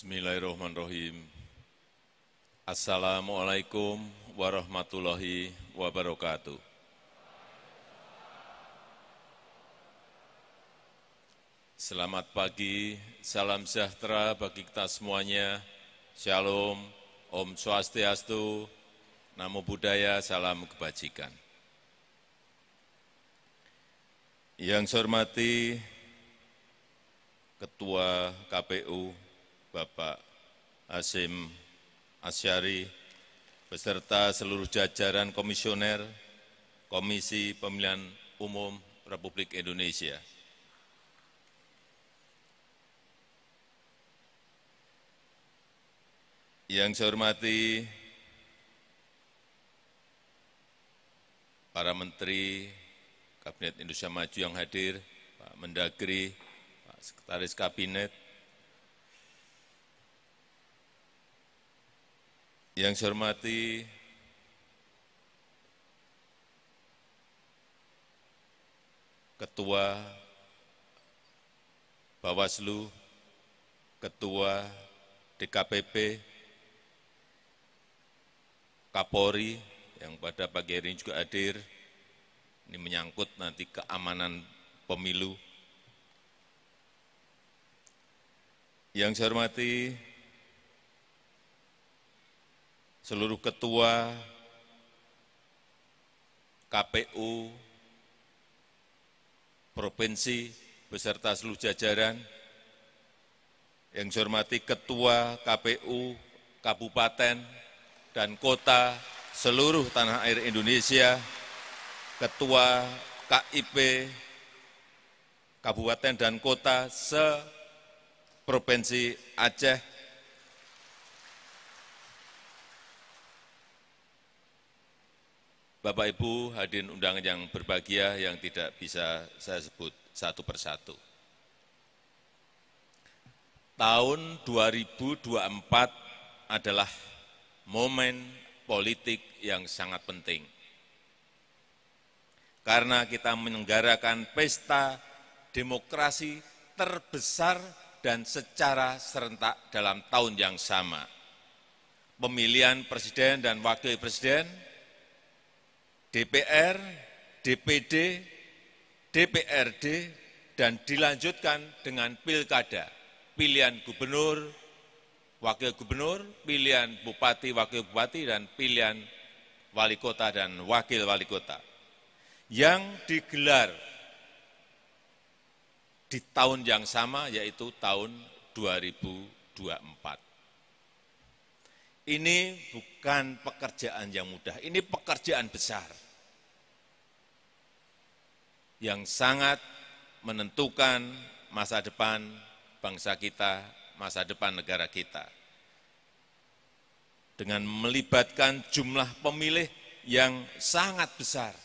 Bismillahirrahmanirrahim. Assalamualaikum warahmatullahi wabarakatuh. Selamat pagi, salam sejahtera bagi kita semuanya. Shalom, Om Swastiastu, Namo Buddhaya, salam kebajikan. Yang saya hormati Ketua KPU Bapak Hasyim Asyari beserta seluruh jajaran komisioner Komisi Pemilihan Umum Republik Indonesia. Yang saya hormati para Menteri Kabinet Indonesia Maju yang hadir, Pak Mendagri, Pak Sekretaris Kabinet, yang saya hormati Ketua Bawaslu, Ketua DKPP, Kapolri yang pada pagi hari ini juga hadir. Ini menyangkut nanti keamanan pemilu. Yang saya hormati seluruh ketua KPU Provinsi beserta seluruh jajaran, yang saya hormati ketua KPU Kabupaten dan Kota seluruh tanah air Indonesia, ketua KIP Kabupaten dan Kota se-Provinsi Aceh, Bapak Ibu hadirin undangan yang berbahagia yang tidak bisa saya sebut satu persatu. Tahun 2024 adalah momen politik yang sangat penting. Karena kita menyelenggarakan pesta demokrasi terbesar dan secara serentak dalam tahun yang sama. Pemilihan presiden dan wakil presiden, DPR, DPD, DPRD, dan dilanjutkan dengan pilkada, pilihan gubernur, wakil gubernur, pilihan bupati, wakil bupati, dan pilihan wali kota dan wakil wali kota, yang digelar di tahun yang sama, yaitu tahun 2024. Ini bukan pekerjaan yang mudah, ini pekerjaan besar yang sangat menentukan masa depan bangsa kita, masa depan negara kita. Dengan melibatkan jumlah pemilih yang sangat besar.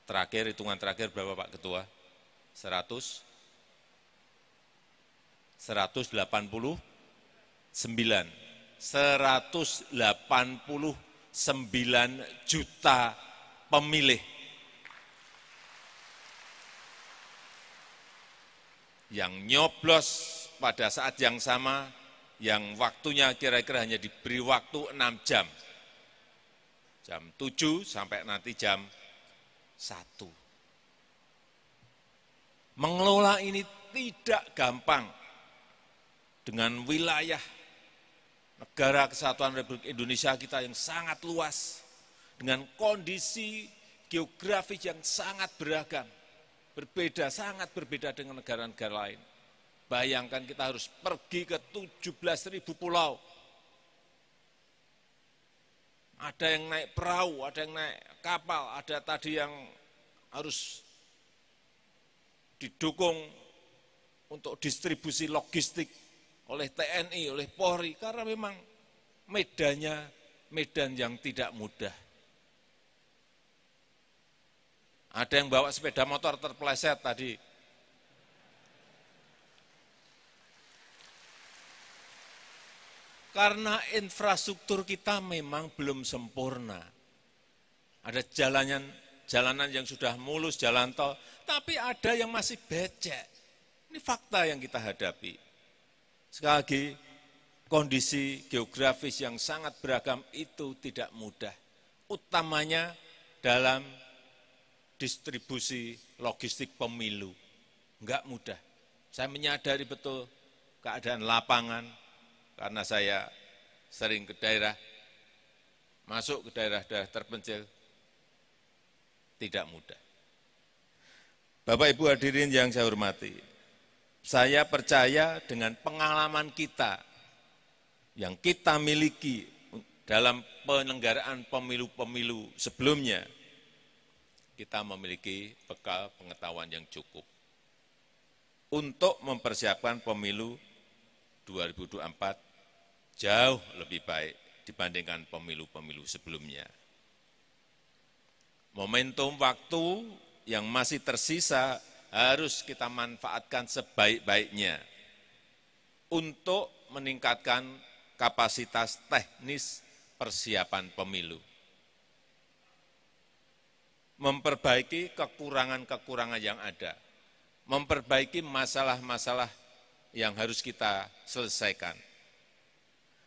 Terakhir, hitungan terakhir berapa Pak Ketua? 189 juta pemilih yang nyoblos pada saat yang sama, yang waktunya kira-kira hanya diberi waktu 6 jam. Jam 7 sampai nanti jam 1. Mengelola ini tidak gampang dengan wilayah Negara Kesatuan Republik Indonesia kita yang sangat luas, dengan kondisi geografis yang sangat beragam, berbeda, sangat berbeda dengan negara-negara lain. Bayangkan kita harus pergi ke 17.000 pulau. Ada yang naik perahu, ada yang naik kapal, ada tadi yang harus didukung untuk distribusi logistik oleh TNI, oleh Polri, karena memang medannya medan yang tidak mudah. Ada yang bawa sepeda motor terpeleset tadi. Karena infrastruktur kita memang belum sempurna. Ada jalanan yang sudah mulus, jalan tol, tapi ada yang masih becek. Ini fakta yang kita hadapi. Sekali lagi, kondisi geografis yang sangat beragam itu tidak mudah. Utamanya dalam distribusi logistik pemilu. Enggak mudah. Saya menyadari betul keadaan lapangan, karena saya sering ke daerah, masuk ke daerah-daerah terpencil, tidak mudah. Bapak Ibu hadirin yang saya hormati, saya percaya dengan pengalaman kita yang kita miliki dalam penyelenggaraan pemilu-pemilu sebelumnya, kita memiliki bekal pengetahuan yang cukup untuk mempersiapkan pemilu 2024 jauh lebih baik dibandingkan pemilu-pemilu sebelumnya. Momentum waktu yang masih tersisa harus kita manfaatkan sebaik-baiknya untuk meningkatkan kapasitas teknis persiapan pemilu. Memperbaiki kekurangan-kekurangan yang ada, memperbaiki masalah-masalah yang harus kita selesaikan,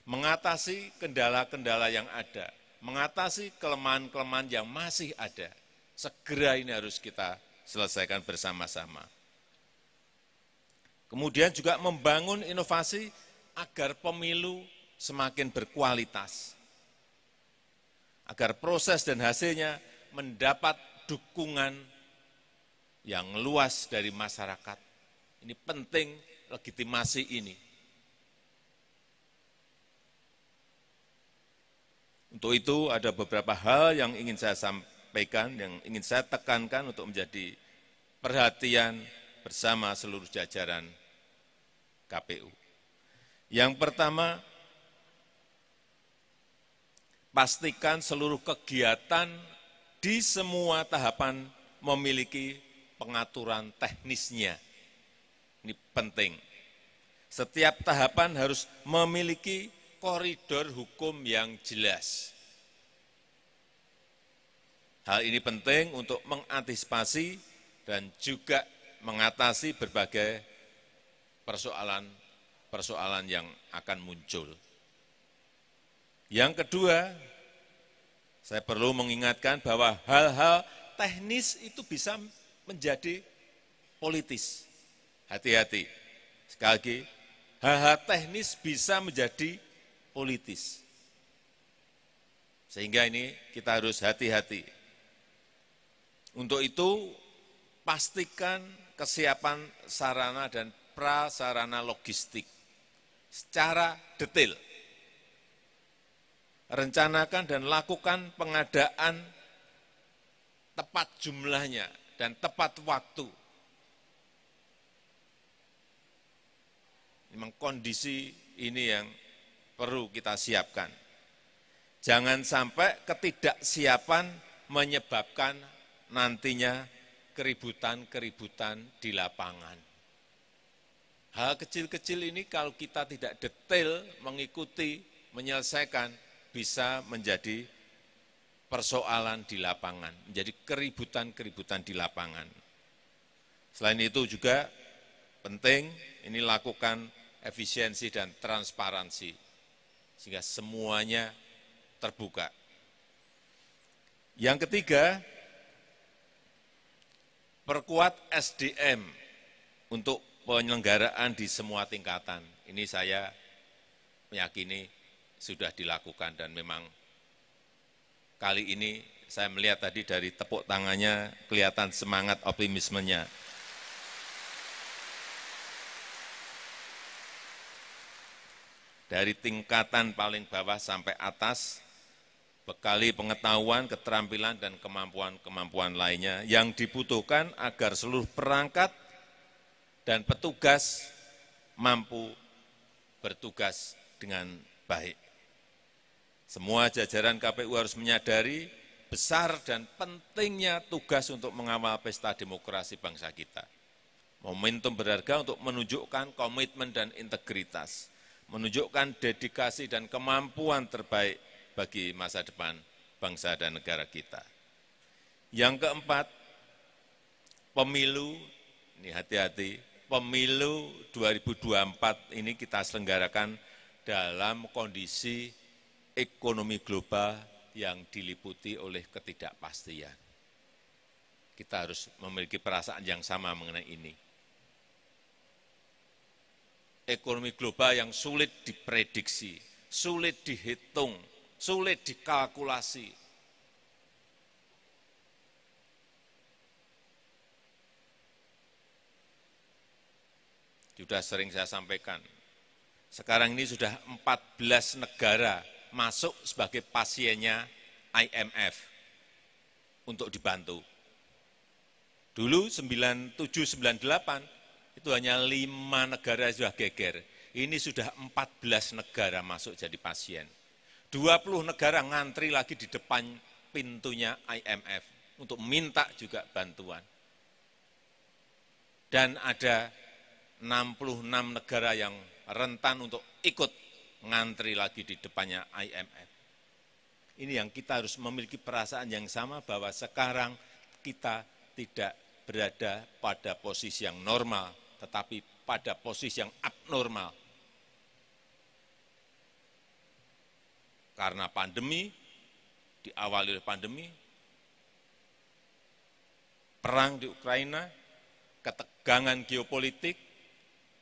mengatasi kendala-kendala yang ada, mengatasi kelemahan-kelemahan yang masih ada. Segera ini harus kita selesaikan bersama-sama. Kemudian juga membangun inovasi agar pemilu semakin berkualitas, agar proses dan hasilnya mendapat dukungan yang luas dari masyarakat. Ini penting legitimasi ini. Untuk itu ada beberapa hal yang ingin saya sampaikan, yang ingin saya tekankan untuk menjadi perhatian bersama seluruh jajaran KPU. Yang pertama, pastikan seluruh kegiatan di semua tahapan memiliki pengaturan teknisnya. Ini penting. Setiap tahapan harus memiliki koridor hukum yang jelas. Hal ini penting untuk mengantisipasi dan juga mengatasi berbagai persoalan yang akan muncul. Yang kedua, saya perlu mengingatkan bahwa hal-hal teknis itu bisa menjadi politis. Hati-hati. Sekali lagi, hal-hal teknis bisa menjadi politis. Sehingga ini kita harus hati-hati. Untuk itu, pastikan kesiapan sarana dan prasarana logistik secara detail. Rencanakan dan lakukan pengadaan tepat jumlahnya dan tepat waktu. Memang kondisi ini yang perlu kita siapkan. Jangan sampai ketidaksiapan menyebabkan nantinya keributan-keributan di lapangan. Hal kecil-kecil ini kalau kita tidak detail mengikuti, menyelesaikan, bisa menjadi persoalan di lapangan, menjadi keributan-keributan di lapangan. Selain itu juga penting ini lakukan efisiensi dan transparansi, sehingga semuanya terbuka. Yang ketiga, perkuat SDM untuk penyelenggaraan di semua tingkatan. Ini saya meyakini sudah dilakukan dan memang kali ini saya melihat tadi dari tepuk tangannya kelihatan semangat optimismenya. Dari tingkatan paling bawah sampai atas, bekali pengetahuan, keterampilan, dan kemampuan-kemampuan lainnya yang dibutuhkan agar seluruh perangkat dan petugas mampu bertugas dengan baik. Semua jajaran KPU harus menyadari besar dan pentingnya tugas untuk mengawal pesta demokrasi bangsa kita. Momentum berharga untuk menunjukkan komitmen dan integritas, menunjukkan dedikasi dan kemampuan terbaik bagi masa depan bangsa dan negara kita. Yang keempat, pemilu, ini hati-hati, pemilu 2024 ini kita selenggarakan dalam kondisi ekonomi global yang diliputi oleh ketidakpastian. Kita harus memiliki perasaan yang sama mengenai ini. Ekonomi global yang sulit diprediksi, sulit dihitung, sulit dikalkulasi. Sudah sering saya sampaikan, sekarang ini sudah 14 negara masuk sebagai pasiennya IMF untuk dibantu. Dulu 97-98 itu hanya 5 negara sudah geger. Ini sudah 14 negara masuk jadi pasien. 20 negara ngantri lagi di depan pintunya IMF untuk minta juga bantuan. Dan ada 66 negara yang rentan untuk ikut ngantri lagi di depannya IMF. Ini yang kita harus memiliki perasaan yang sama bahwa sekarang kita tidak berada pada posisi yang normal, tetapi pada posisi yang abnormal. Karena pandemi, diawali oleh pandemi, perang di Ukraina, ketegangan geopolitik,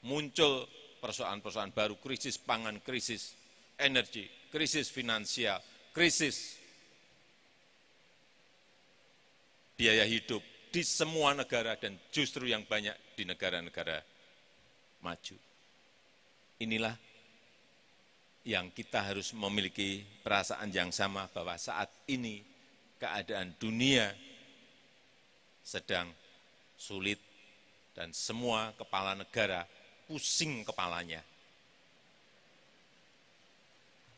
muncul persoalan-persoalan baru, krisis pangan, krisis energi, krisis finansial, krisis biaya hidup di semua negara dan justru yang banyak di negara-negara maju. Inilah yang kita harus memiliki perasaan yang sama bahwa saat ini keadaan dunia sedang sulit dan semua kepala negara pusing kepalanya.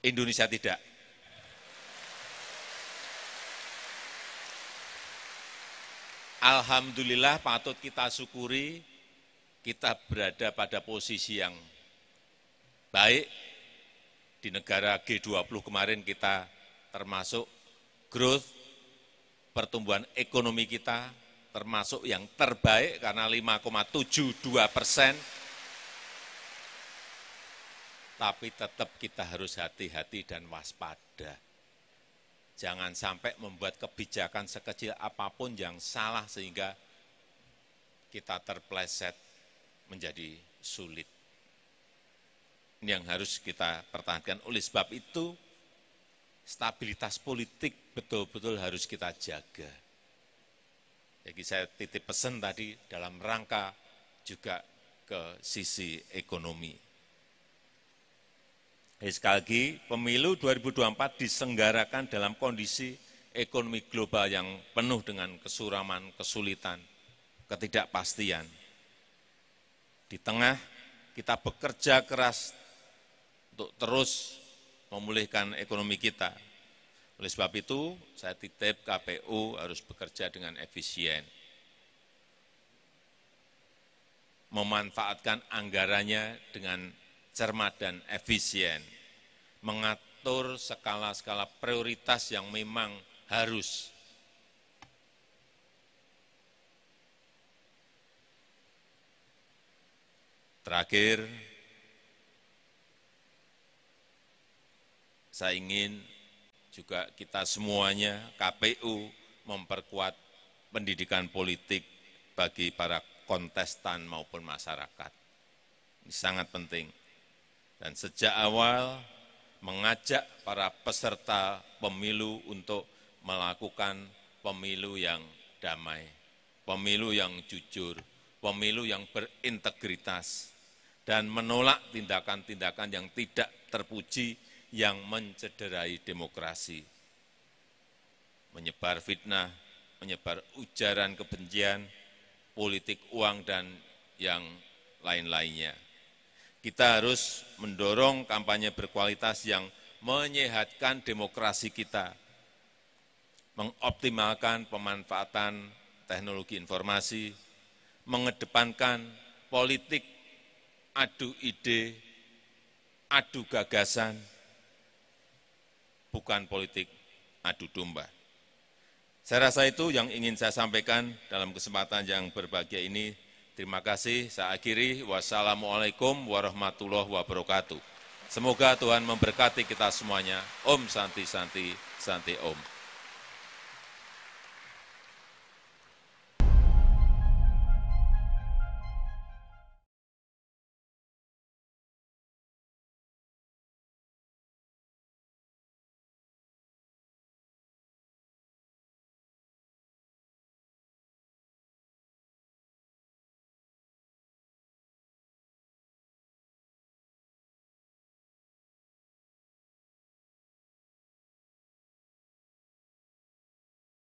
Indonesia tidak. Alhamdulillah patut kita syukuri, kita berada pada posisi yang baik. Di negara G20 kemarin kita termasuk growth, pertumbuhan ekonomi kita termasuk yang terbaik karena 5,72%. Tapi tetap kita harus hati-hati dan waspada. Jangan sampai membuat kebijakan sekecil apapun yang salah sehingga kita terpleset menjadi sulit. Ini yang harus kita pertahankan. Oleh sebab itu, stabilitas politik betul-betul harus kita jaga. Jadi saya titip pesan tadi dalam rangka juga ke sisi ekonomi. Sekali lagi, pemilu 2024 diselenggarakan dalam kondisi ekonomi global yang penuh dengan kesuraman, kesulitan, ketidakpastian. Di tengah kita bekerja keras untuk terus memulihkan ekonomi kita. Oleh sebab itu, saya titip KPU harus bekerja dengan efisien. Memanfaatkan anggarannya dengan cermat dan efisien, mengatur skala-skala prioritas yang memang harus. Terakhir, saya ingin juga kita semuanya, KPU, memperkuat pendidikan politik bagi para kontestan maupun masyarakat. Ini sangat penting. Dan sejak awal mengajak para peserta pemilu untuk melakukan pemilu yang damai, pemilu yang jujur, pemilu yang berintegritas, dan menolak tindakan-tindakan yang tidak terpuji yang mencederai demokrasi. Menyebar fitnah, menyebar ujaran kebencian, politik uang, dan yang lain-lainnya. Kita harus mendorong kampanye berkualitas yang menyehatkan demokrasi kita, mengoptimalkan pemanfaatan teknologi informasi, mengedepankan politik adu ide, adu gagasan, bukan politik adu domba. Saya rasa itu yang ingin saya sampaikan dalam kesempatan yang berbahagia ini. Terima kasih, saya akhiri. Wassalamualaikum warahmatullahi wabarakatuh. Semoga Tuhan memberkati kita semuanya. Om Santi Santi Santi Om.